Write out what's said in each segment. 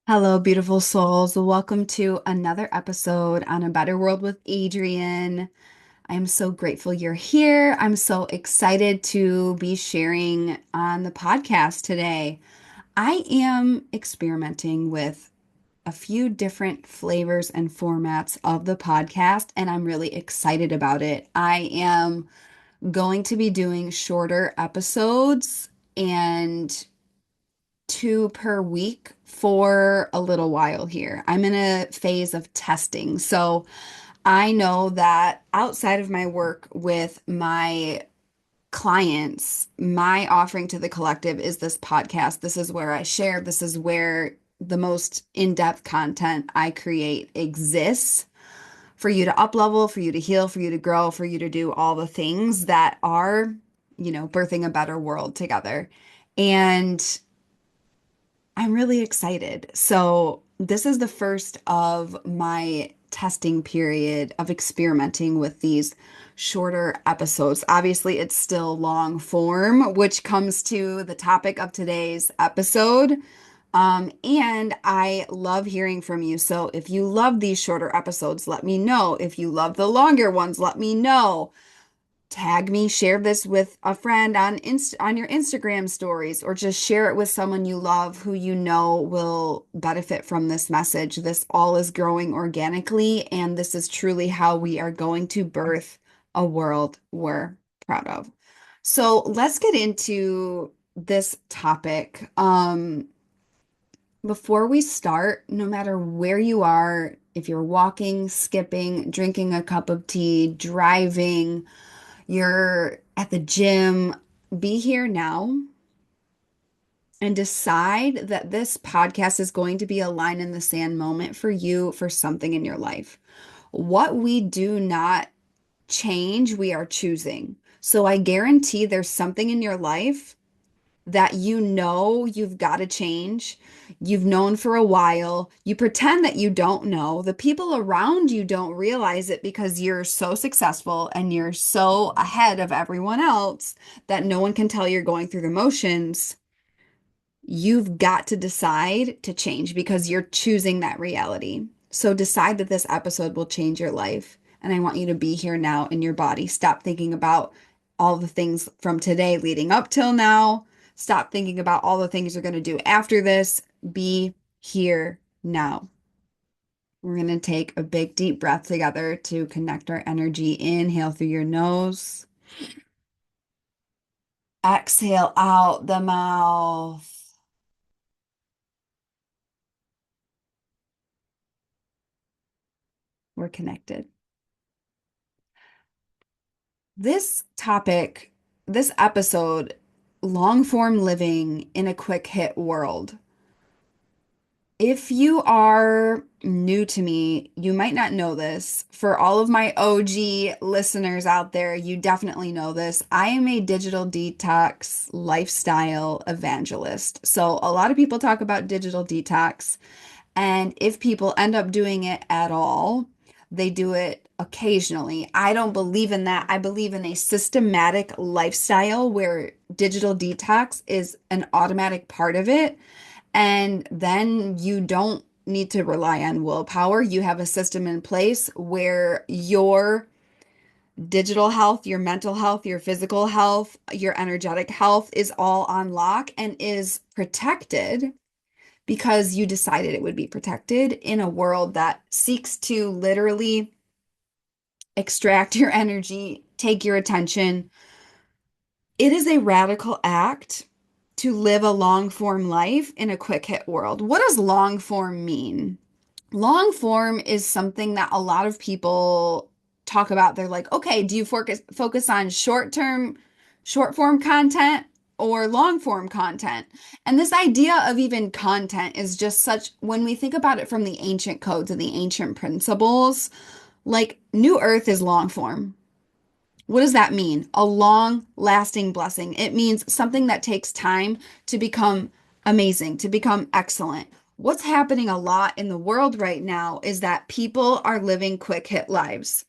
Hello, beautiful souls. Welcome to another episode on A Better World with Adrienne. I am so grateful you're here. I'm so excited to be sharing on the podcast today. I am experimenting with a few different flavors and formats of the podcast, and I'm really excited about it. I am going to be doing shorter episodes and two per week for a little while here. I'm in a phase of testing. So I know that outside of my work with my clients, my offering to the collective is this podcast. This is where I share, this is where the most in-depth content I create exists for you to up level, for you to heal, for you to grow, for you to do all the things that are, birthing a better world together. And I'm really excited. So, this is the first of my testing period of experimenting with these shorter episodes. Obviously, it's still long form, which comes to the topic of today's episode. And I love hearing from you. So, if you love these shorter episodes, let me know. If you love the longer ones, let me know. Tag me, share this with a friend on your Instagram stories, or just share it with someone you love who you know will benefit from this message. This all is growing organically, and this is truly how we are going to birth a world we're proud of. So let's get into this topic. Before we start, no matter where you are, if you're walking, skipping, drinking a cup of tea, driving, you're at the gym, be here now and decide that this podcast is going to be a line in the sand moment for you for something in your life. What we do not change, we are choosing. So I guarantee there's something in your life that you know you've got to change. You've known for a while. You pretend that you don't know. The people around you don't realize it because you're so successful and you're so ahead of everyone else that no one can tell you're going through the motions. You've got to decide to change because you're choosing that reality. So decide that this episode will change your life. And I want you to be here now in your body. Stop thinking about all the things from today leading up till now. Stop thinking about all the things you're going to do after this. Be here now. We're going to take a big deep breath together to connect our energy. Inhale through your nose. Exhale out the mouth. We're connected. This topic, this episode, long form living in a quick hit world. If you are new to me, you might not know this. For all of my OG listeners out there, you definitely know this. I am a digital detox lifestyle evangelist. So, a lot of people talk about digital detox, and if people end up doing it at all, they do it occasionally. I don't believe in that. I believe in a systematic lifestyle where digital detox is an automatic part of it. And then you don't need to rely on willpower. You have a system in place where your digital health, your mental health, your physical health, your energetic health is all on lock and is protected because you decided it would be protected in a world that seeks to literally extract your energy, take your attention. It is a radical act to live a long form life in a quick hit world. What does long form mean? Long form is something that a lot of people talk about. They're like, okay, do you focus on short form content or long form content? And this idea of even content is just such, when we think about it from the ancient codes and the ancient principles, like New Earth is long form. What does that mean? A long lasting blessing. It means something that takes time to become amazing, to become excellent. What's happening a lot in the world right now is that people are living quick hit lives.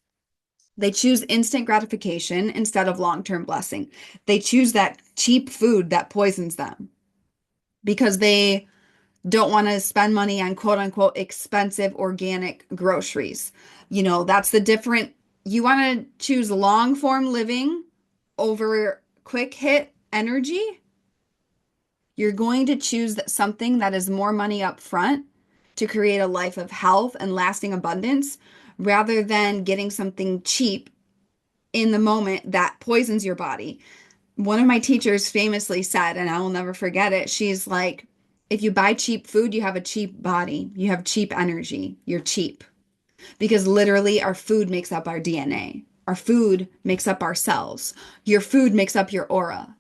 They choose instant gratification instead of long term blessing. They choose that cheap food that poisons them because they don't want to spend money on quote unquote expensive organic groceries. That's the different, you want to choose long form living over quick hit energy. You're going to choose something that is more money up front to create a life of health and lasting abundance rather than getting something cheap in the moment that poisons your body. One of my teachers famously said, and I will never forget it, she's like, if you buy cheap food, you have a cheap body, you have cheap energy, you're cheap. Because literally, our food makes up our DNA, our food makes up our cells, your food makes up your aura.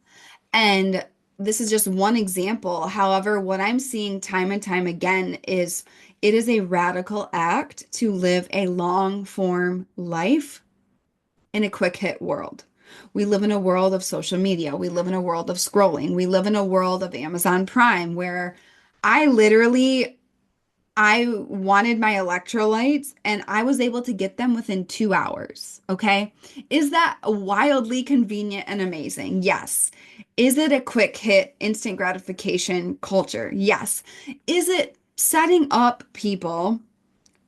And this is just one example. However, what I'm seeing time and time again is it is a radical act to live a long form life in a quick hit world. We live in a world of social media. We live in a world of scrolling. We live in a world of Amazon Prime where I literally I wanted my electrolytes and I was able to get them within 2 hours. Okay. Is that wildly convenient and amazing? Yes. Is it a quick hit, instant gratification culture? Yes. Is it setting up people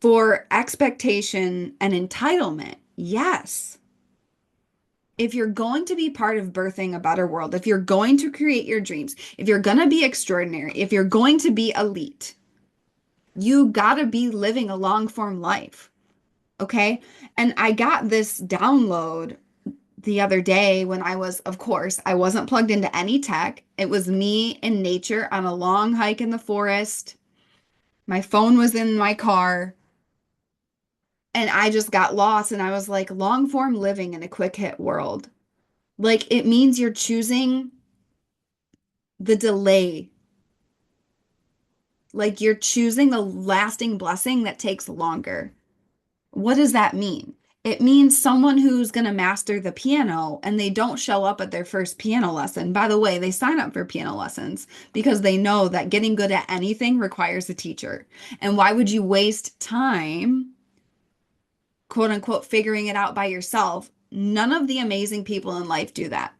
for expectation and entitlement? Yes. If you're going to be part of birthing a better world, if you're going to create your dreams, if you're going to be extraordinary, if you're going to be elite, you gotta be living a long form life. Okay. And I got this download the other day when of course, I wasn't plugged into any tech. It was me in nature on a long hike in the forest. My phone was in my car and I just got lost. And I was like, long form living in a quick hit world. Like it means you're choosing the delay. Like you're choosing the lasting blessing that takes longer. What does that mean? It means someone who's going to master the piano and they don't show up at their first piano lesson. By the way, they sign up for piano lessons because they know that getting good at anything requires a teacher. And why would you waste time, quote unquote, figuring it out by yourself? None of the amazing people in life do that.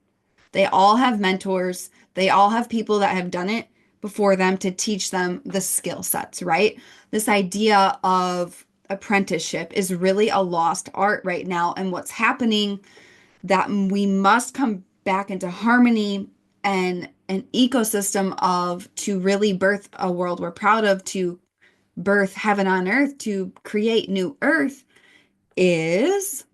They all have mentors. They all have people that have done it before them to teach them the skill sets, right? This idea of apprenticeship is really a lost art right now. And what's happening that we must come back into harmony and an ecosystem of to really birth a world we're proud of, to birth heaven on earth, to create new earth is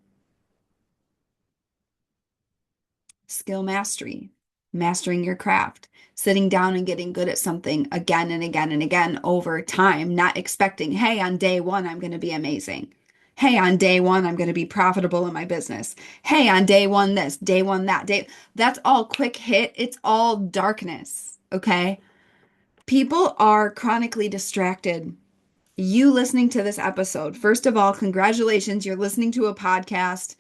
skill mastery, mastering your craft, sitting down and getting good at something again and again and again over time, not expecting, hey, on day one, I'm going to be amazing. Hey, on day one, I'm going to be profitable in my business. Hey, on day one, this, day one, that, day. That's all quick hit. It's all darkness. Okay. People are chronically distracted. You listening to this episode, first of all, congratulations. You're listening to a podcast.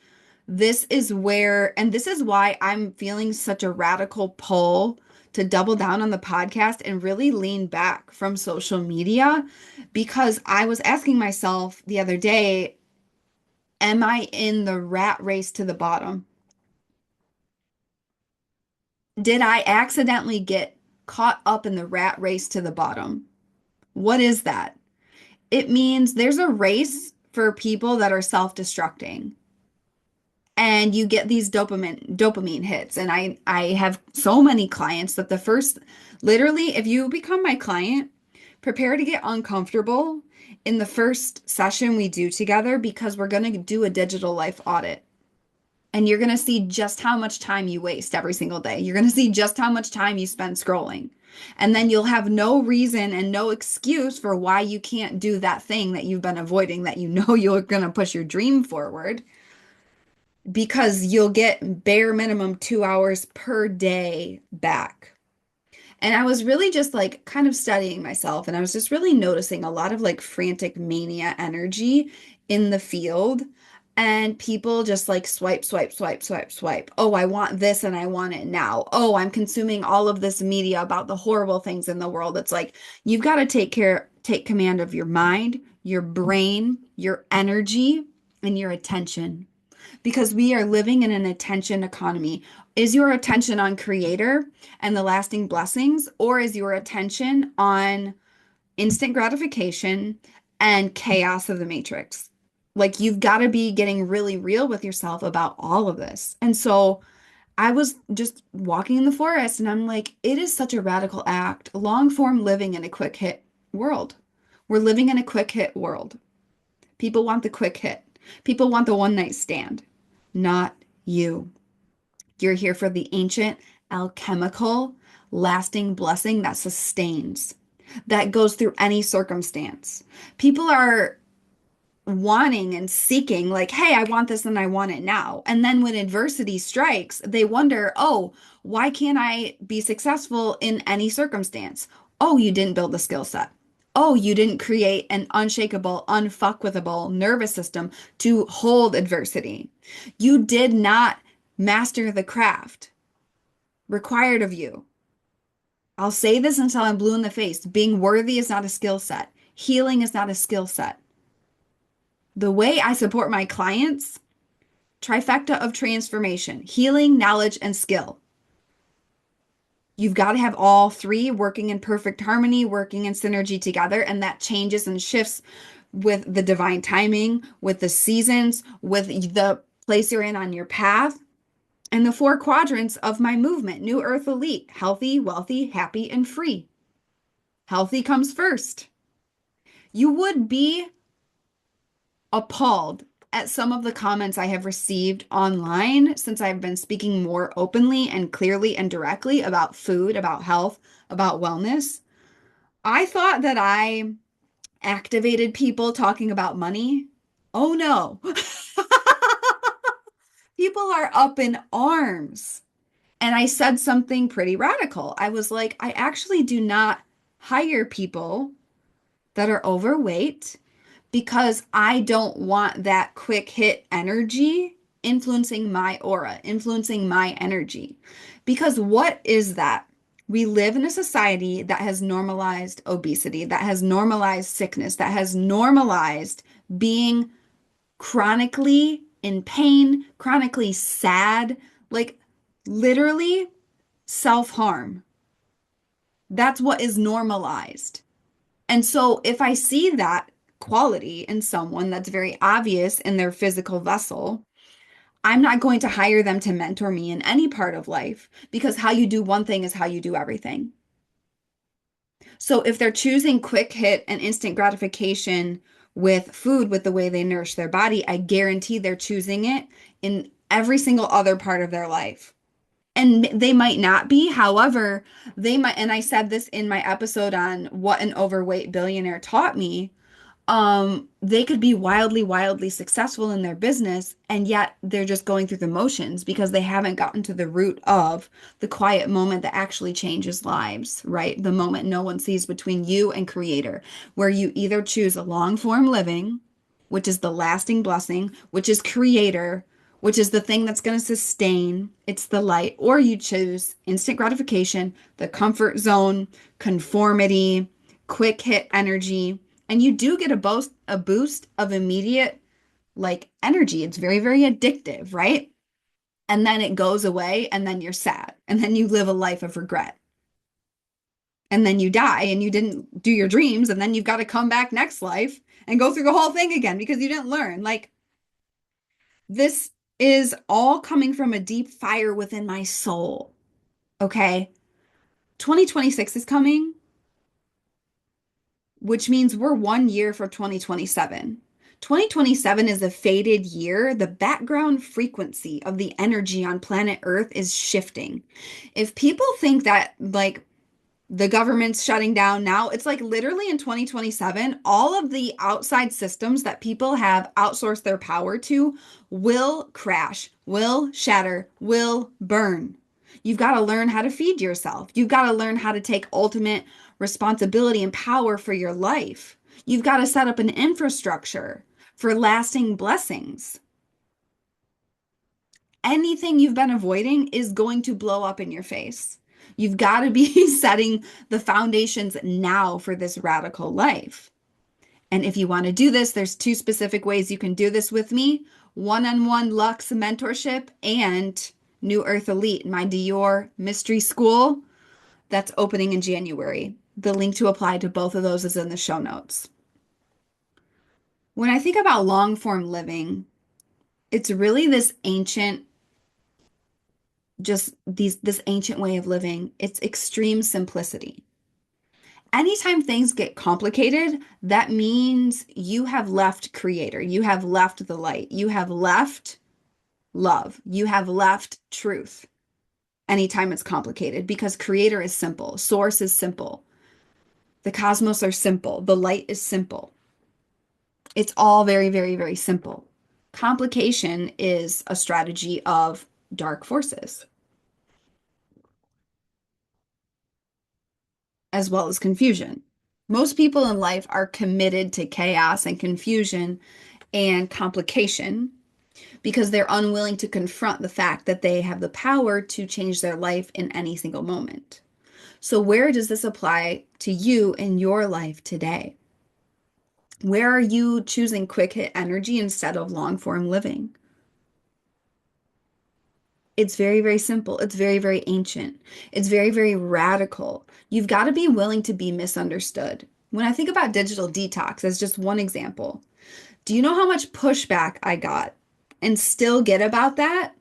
This is where, and this is why I'm feeling such a radical pull to double down on the podcast and really lean back from social media because I was asking myself the other day, am I in the rat race to the bottom? Did I accidentally get caught up in the rat race to the bottom? What is that? It means there's a race for people that are self-destructing. And you get these dopamine hits. And I have so many clients that the first, literally, if you become my client, prepare to get uncomfortable in the first session we do together because we're going to do a digital life audit. And you're going to see just how much time you waste every single day. You're going to see just how much time you spend scrolling. And then you'll have no reason and no excuse for why you can't do that thing that you've been avoiding, that you know you're going to push your dream forward because you'll get bare minimum 2 hours per day back. And I was really just like kind of studying myself and I was just really noticing a lot of like frantic mania energy in the field and people just like swipe, swipe, swipe, swipe, swipe. Oh, I want this and I want it now. Oh, I'm consuming all of this media about the horrible things in the world. It's like you've got to take command of your mind, your brain, your energy, and your attention because we are living in an attention economy. Is your attention on creator and the lasting blessings, or is your attention on instant gratification, and chaos of the matrix. Like you've got to be getting really real with yourself about all of this. And so I was just walking in the forest and I'm like, it is such a radical act, long form living in a quick hit world. We're living in a quick hit world. People want the quick hit. People want the one night stand. Not you. You're here for the ancient, alchemical, lasting blessing that sustains, that goes through any circumstance. People are wanting and seeking, like, hey, I want this and I want it now. And then when adversity strikes, they wonder, oh, why can't I be successful in any circumstance? Oh, you didn't build the skill set. Oh, you didn't create an unshakable, unfuckwithable nervous system to hold adversity. You did not master the craft required of you. I'll say this until I'm blue in the face. Being worthy is not a skill set. Healing is not a skill set. The way I support my clients, trifecta of transformation, healing, knowledge, and skill. You've got to have all three working in perfect harmony, working in synergy together, and that changes and shifts with the divine timing, with the seasons, with the place you're in on your path, and the four quadrants of my movement, New Earth Elite, healthy, wealthy, happy, and free. Healthy comes first. You would be appalled at some of the comments I have received online since I've been speaking more openly and clearly and directly about food, about health, about wellness. I thought that I activated people talking about money. Oh no. People are up in arms. And I said something pretty radical. I was like, I actually do not hire people that are overweight because I don't want that quick hit energy influencing my aura, influencing my energy. Because what is that? We live in a society that has normalized obesity, that has normalized sickness, that has normalized being chronically in pain, chronically sad, like literally self-harm. That's what is normalized. And so if I see that quality in someone that's very obvious in their physical vessel, I'm not going to hire them to mentor me in any part of life because how you do one thing is how you do everything. So if they're choosing quick hit and instant gratification with food, with the way they nourish their body, I guarantee they're choosing it in every single other part of their life. And they might not be. However, they might, and I said this in my episode on what an overweight billionaire taught me. They could be wildly, wildly successful in their business, and yet they're just going through the motions because they haven't gotten to the root of the quiet moment that actually changes lives, right? The moment no one sees between you and creator, where you either choose a long form living, which is the lasting blessing, which is creator, which is the thing that's going to sustain, it's the light, or you choose instant gratification, the comfort zone, conformity, quick hit energy, and you do get a boost of immediate like energy. It's very, very addictive, right? And then it goes away, and then you're sad, and then you live a life of regret. And then you die and you didn't do your dreams, and then you've got to come back next life and go through the whole thing again because you didn't learn. Like this is all coming from a deep fire within my soul. Okay. 2026 is coming, which means we're 1 year for 2027. 2027 is a faded year. The background frequency of the energy on planet Earth is shifting. If people think that, like, the government's shutting down now, it's like literally in 2027, all of the outside systems that people have outsourced their power to will crash, will shatter, will burn. You've got to learn how to feed yourself. You've got to learn how to take ultimate responsibility and power for your life. You've got to set up an infrastructure for lasting blessings. Anything you've been avoiding is going to blow up in your face. You've got to be setting the foundations now for this radical life. And if you want to do this, there's two specific ways you can do this with me: one-on-one Lux mentorship and New Earth Elite, my Dior mystery school that's opening in January. The link to apply to both of those is in the show notes. When I think about long form living, it's really this ancient way of living. It's extreme simplicity. Anytime things get complicated, that means you have left creator, you have left the light, you have left love, you have left truth. Anytime it's complicated, because creator is simple, source is simple, the cosmos are simple, the light is simple. It's all very, very, very simple. Complication is a strategy of dark forces, as well as confusion. Most people in life are committed to chaos and confusion and complication because they're unwilling to confront the fact that they have the power to change their life in any single moment. So, where does this apply to you in your life today? Where are you choosing quick hit energy instead of long form living? It's very, very simple. It's very, very ancient. It's very, very radical. You've got to be willing to be misunderstood. When I think about digital detox as just one example, do you know how much pushback I got and still get about that?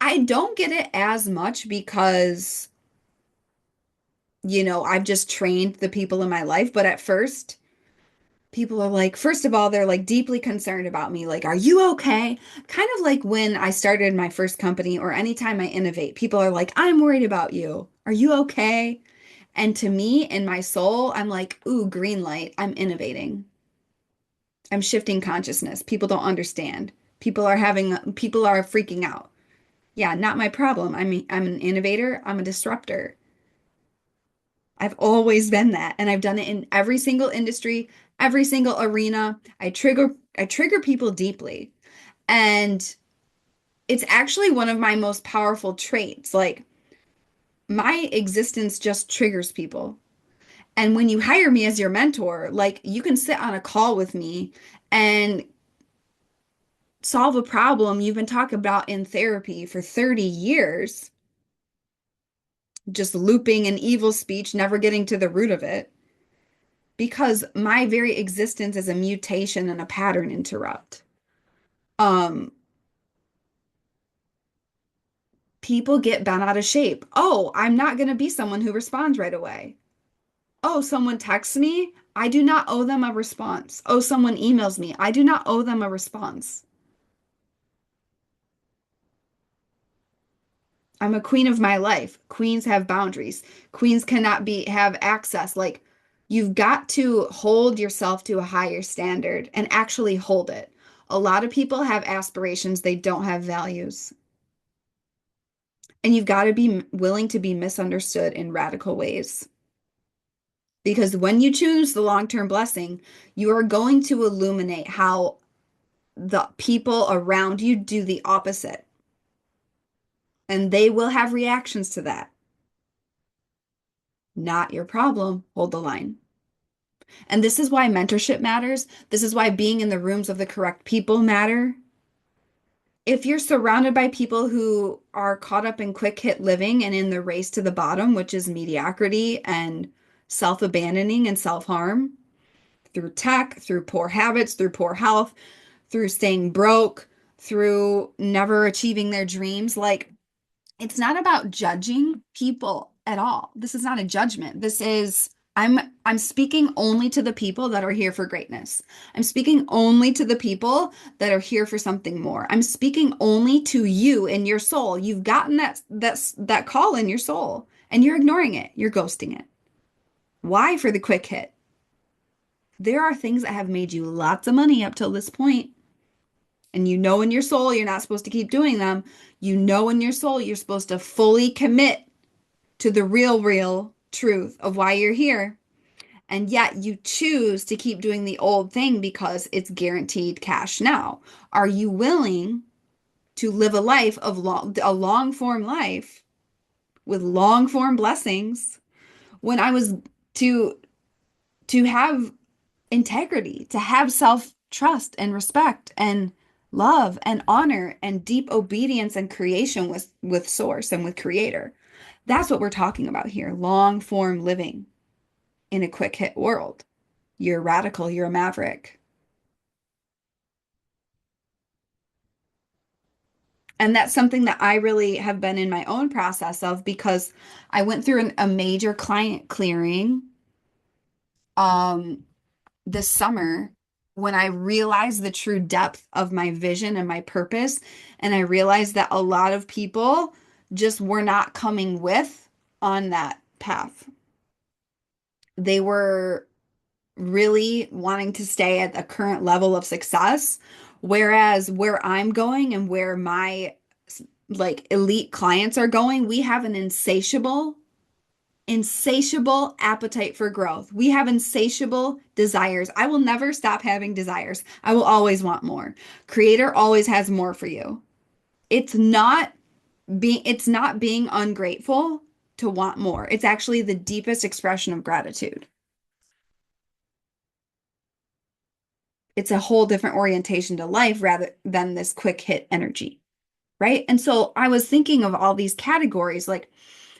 I don't get it as much because, I've just trained the people in my life. But at first, people are like, first of all, they're like deeply concerned about me. Like, are you okay? Kind of like when I started my first company or anytime I innovate, people are like, I'm worried about you. Are you okay? And to me, in my soul, I'm like, ooh, green light. I'm innovating. I'm shifting consciousness. People don't understand. People are freaking out. Yeah, not my problem. I'm an innovator. I'm a disruptor. I've always been that, and I've done it in every single industry, every single arena. I trigger people deeply. And it's actually one of my most powerful traits. Like my existence just triggers people. And when you hire me as your mentor, like you can sit on a call with me and solve a problem you've been talking about in therapy for 30 years, just looping an evil speech, never getting to the root of it, because my very existence is a mutation and a pattern interrupt. Um, People get bent out of shape. Oh, I'm not going to be someone who responds right away. Oh, someone texts me. I do not owe them a response. Oh, someone emails me. I do not owe them a response. I'm a queen of my life. Queens have boundaries. Queens cannot have access. Like you've got to hold yourself to a higher standard and actually hold it. A lot of people have aspirations, they don't have values. And you've got to be willing to be misunderstood in radical ways. Because when you choose the long-term blessing, you are going to illuminate how the people around you do the opposite. And they will have reactions to that. Not your problem. Hold the line. And this is why mentorship matters. This is why being in the rooms of the correct people matter. If you're surrounded by people who are caught up in quick hit living and in the race to the bottom, which is mediocrity and self-abandoning and self-harm through tech, through poor habits, through poor health, through staying broke, through never achieving their dreams, like it's not about judging people at all. This is not a judgment. This is I'm speaking only to the people that are here for greatness. I'm speaking only to the people that are here for something more. I'm speaking only to you in your soul. You've gotten that call in your soul and you're ignoring it. You're ghosting it. Why for the quick hit? There are things that have made you lots of money up till this point, and you know in your soul you're not supposed to keep doing them. You know in your soul you're supposed to fully commit to the real truth of why you're here. And yet you choose to keep doing the old thing because it's guaranteed cash now. Are you willing to live a life of a long form life with long form blessings when I was to have integrity, to have self trust and respect and love and honor and deep obedience and creation with source and with creator. That's what we're talking about here, long form living. in a quick hit world. You're radical, you're a maverick. And that's something that I really have been in my own process of because I went through a major client clearing um, this summer when I realized the true depth of my vision and my purpose. And I realized that a lot of people just were not coming with on that path. They were really wanting to stay at the current level of success, whereas where I'm going and where my like elite clients are going, we have an insatiable appetite for growth. We have insatiable desires. I will never stop having desires. I will always want more. Creator always has more for you. It's not it's not being ungrateful to want more. It's actually the deepest expression of gratitude. It's a whole different orientation to life rather than this quick hit energy, right? And so I was thinking of all these categories, like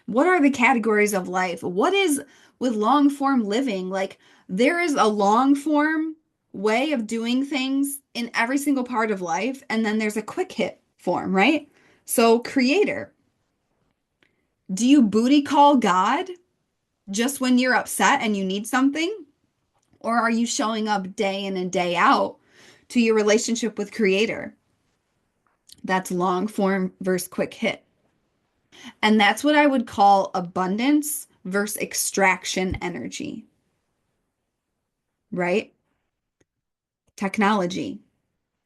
what are the categories of life? What is with long form living? Like there is a long form way of doing things in every single part of life, and then there's a quick hit form, right? So, creator, do you booty call God just when you're upset and you need something? Or are you showing up day in and day out to your relationship with creator? That's long form versus quick hit. And that's what I would call abundance versus extraction energy, right? Technology.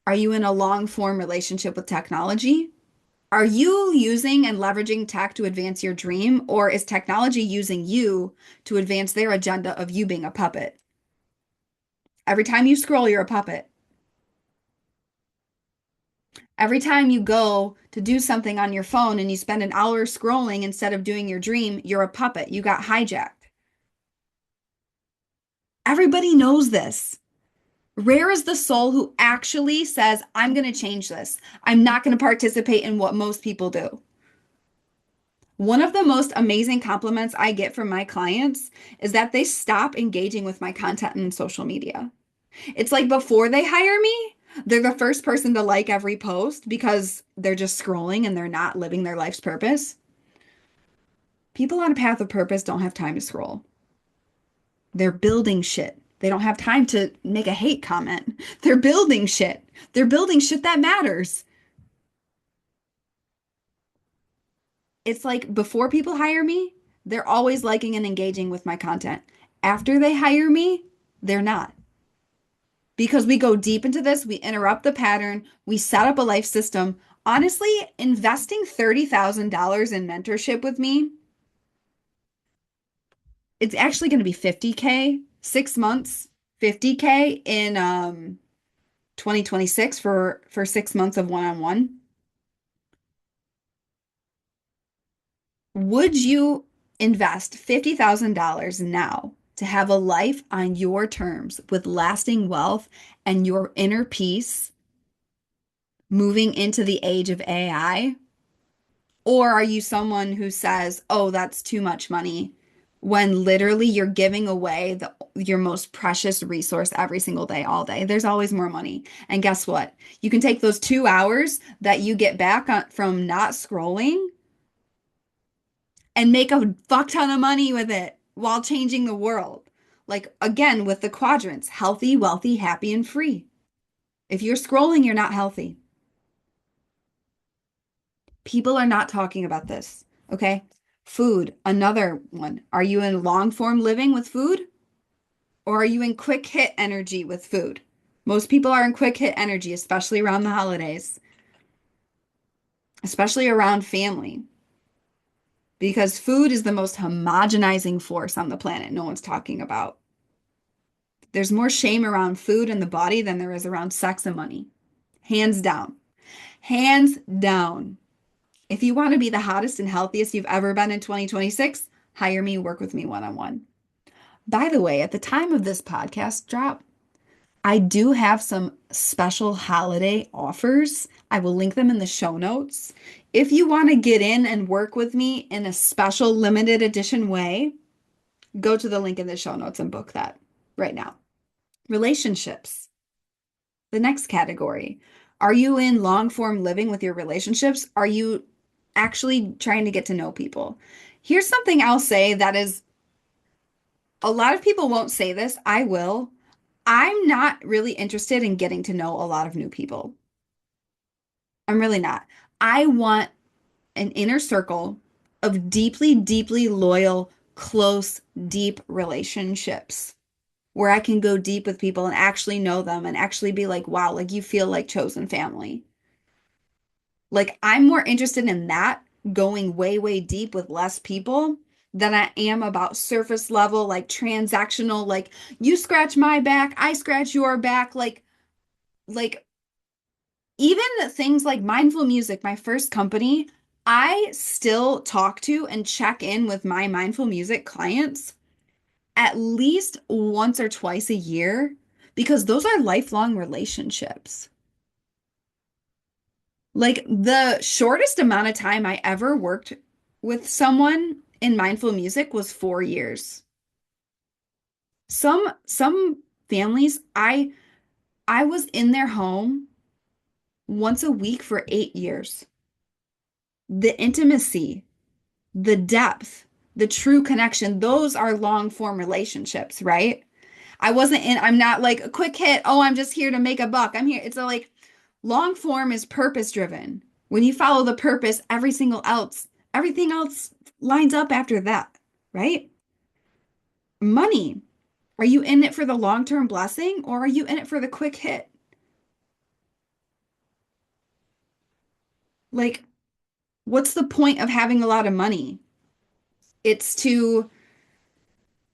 Are you in a long form relationship with technology? Are you using and leveraging tech to advance your dream, or is technology using you to advance their agenda of you being a puppet? Every time you scroll, you're a puppet. Every time you go to do something on your phone and you spend an hour scrolling instead of doing your dream, you're a puppet. You got hijacked. Everybody knows this. Rare is the soul who actually says, I'm going to change this. I'm not going to participate in what most people do. One of the most amazing compliments I get from my clients is that they stop engaging with my content in social media. It's like before they hire me, they're the first person to like every post because they're just scrolling and they're not living their life's purpose. People on a path of purpose don't have time to scroll. They're building shit. They don't have time to make a hate comment. They're building shit. They're building shit that matters. It's like before people hire me, they're always liking and engaging with my content. After they hire me, they're not. Because we go deep into this, we interrupt the pattern, we set up a life system. Honestly, investing $30,000 in mentorship with me, it's actually going to be 50K, 6 months, 50K in 2026 for 6 months of one-on-one. Would you invest $50,000 now to have a life on your terms with lasting wealth and your inner peace moving into the age of AI? Or are you someone who says, oh, that's too much money, when literally you're giving away your most precious resource every single day, all day? There's always more money. And guess what? You can take those 2 hours that you get back from not scrolling and make a fuck ton of money with it while changing the world. Like, again, with the quadrants, healthy, wealthy, happy, and free. If you're scrolling, you're not healthy. People are not talking about this. Okay. Food, another one. Are you in long form living with food, or are you in quick hit energy with food? Most people are in quick hit energy, especially around the holidays, especially around family, because food is the most homogenizing force on the planet no one's talking about. There's more shame around food and the body than there is around sex and money. Hands down. Hands down. If you want to be the hottest and healthiest you've ever been in 2026, hire me, work with me one-on-one. By the way, at the time of this podcast drop, I do have some special holiday offers. I will link them in the show notes. If you want to get in and work with me in a special limited edition way, Go to the link in the show notes and book that right now. Relationships, the next category. Are you in long form living with your relationships? Are you actually trying to get to know people? Here's something I'll say that is a lot of people won't say this. I will. I'm not really interested in getting to know a lot of new people. I'm really not. I want an inner circle of deeply, deeply loyal, close, deep relationships where I can go deep with people and actually know them and actually be like, wow, like you feel like chosen family. Like I'm more interested in that going way, way deep with less people than I am about surface level, like transactional, like you scratch my back, I scratch your back, like even things like mindful music, my first company, I still talk to and check in with my mindful music clients at least once or twice a year because those are lifelong relationships. Like the shortest amount of time I ever worked with someone in mindful music was 4 years. Some families, I was in their home once a week for 8 years. The intimacy, the depth, the true connection, those are long form relationships, right? I'm not like a quick hit. Oh, I'm just here to make a buck. I'm here. It's a like long form is purpose driven. When you follow the purpose, everything else lines up after that, right? Money. Are you in it for the long term blessing or are you in it for the quick hit? Like, what's the point of having a lot of money? It's to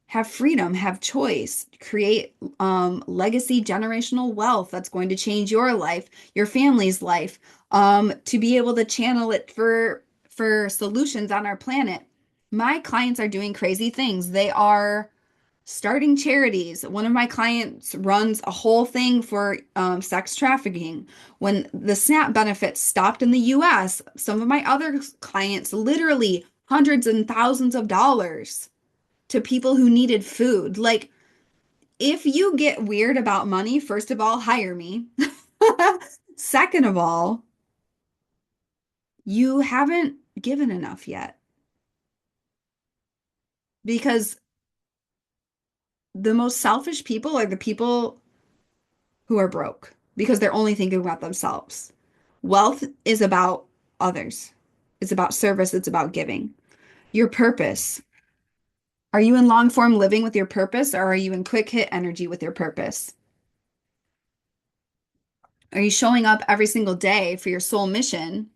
have freedom, have choice, create legacy generational wealth that's going to change your life, your family's life, to be able to channel it for solutions on our planet. My clients are doing crazy things. They are starting charities. One of my clients runs a whole thing for sex trafficking. When the SNAP benefits stopped in the US, some of my other clients literally hundreds and thousands of dollars to people who needed food. Like, if you get weird about money, first of all, hire me. Second of all, you haven't given enough yet because the most selfish people are the people who are broke because they're only thinking about themselves. Wealth is about others, it's about service, it's about giving. Your purpose. Are you in long form living with your purpose or are you in quick hit energy with your purpose? Are you showing up every single day for your soul mission?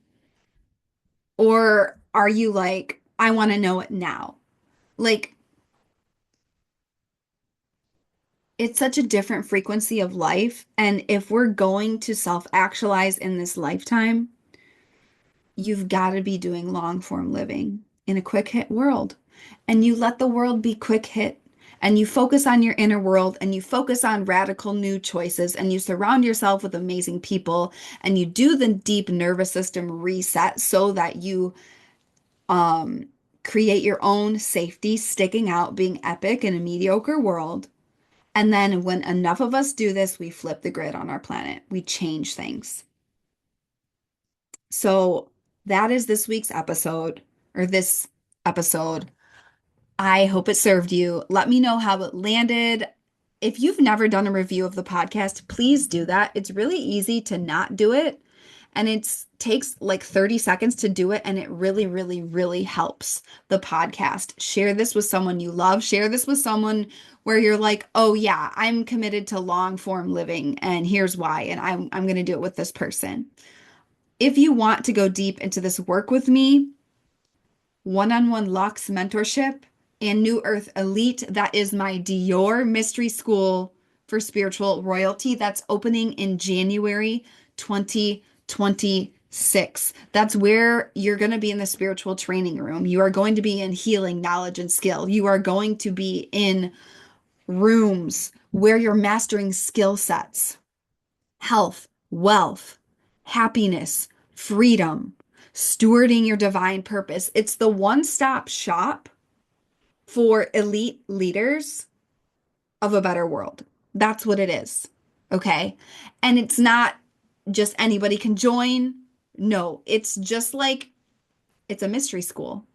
Or are you like, I want to know it now? Like, it's such a different frequency of life. And if we're going to self-actualize in this lifetime, you've got to be doing long form living in a quick hit world. And you let the world be quick hit. And you focus on your inner world and you focus on radical new choices and you surround yourself with amazing people and you do the deep nervous system reset so that you um, create your own safety, sticking out, being epic in a mediocre world. And then when enough of us do this, we flip the grid on our planet. We change things. So that is this week's episode, or this episode. I hope it served you. Let me know how it landed. If you've never done a review of the podcast, please do that. It's really easy to not do it. And it takes like 30 seconds to do it. And it really, really, really helps the podcast. Share this with someone you love. Share this with someone where you're like, oh, yeah, I'm committed to long form living. And here's why. And I'm going to do it with this person. If you want to go deep into this work with me, one-on-one Lux mentorship and New Earth Elite. That is my Dior Mystery School for Spiritual Royalty. That's opening in January 2026. That's where you're going to be in the spiritual training room. You are going to be in healing, knowledge, and skill. You are going to be in rooms where you're mastering skill sets, health, wealth, happiness, freedom, stewarding your divine purpose. It's the one-stop shop for elite leaders of a better world. That's what it is. Okay. And it's not just anybody can join. No, it's just like it's a mystery school.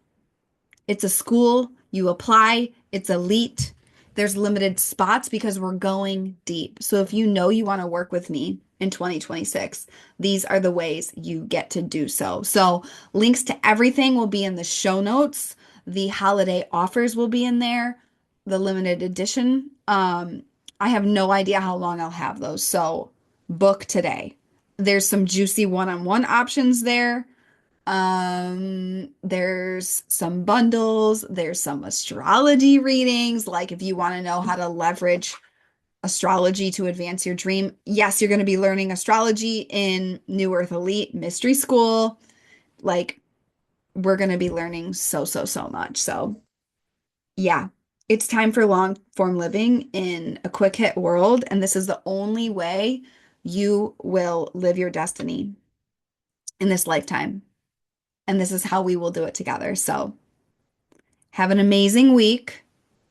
It's a school, you apply, it's elite. There's limited spots because we're going deep. So if you know you want to work with me in 2026, these are the ways you get to do so. So links to everything will be in the show notes. The holiday offers will be in there, the limited edition. I have no idea how long I'll have those. So book today. There's some juicy one-on-one options there. There's some bundles, there's some astrology readings, like if you want to know how to leverage astrology to advance your dream. Yes, you're going to be learning astrology in New Earth Elite Mystery School. Like we're going to be learning so much. So, yeah. It's time for long form living in a quick hit world, and this is the only way you will live your destiny in this lifetime. And this is how we will do it together. So have an amazing week.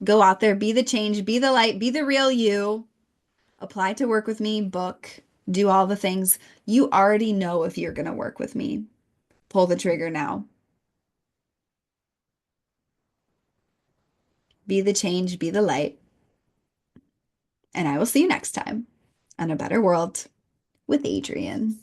Go out there, be the change, be the light, be the real you. Apply to work with me, book, do all the things. You already know if you're going to work with me. Pull the trigger now. Be the change, be the light. And I will see you next time on A Better World with Adrian.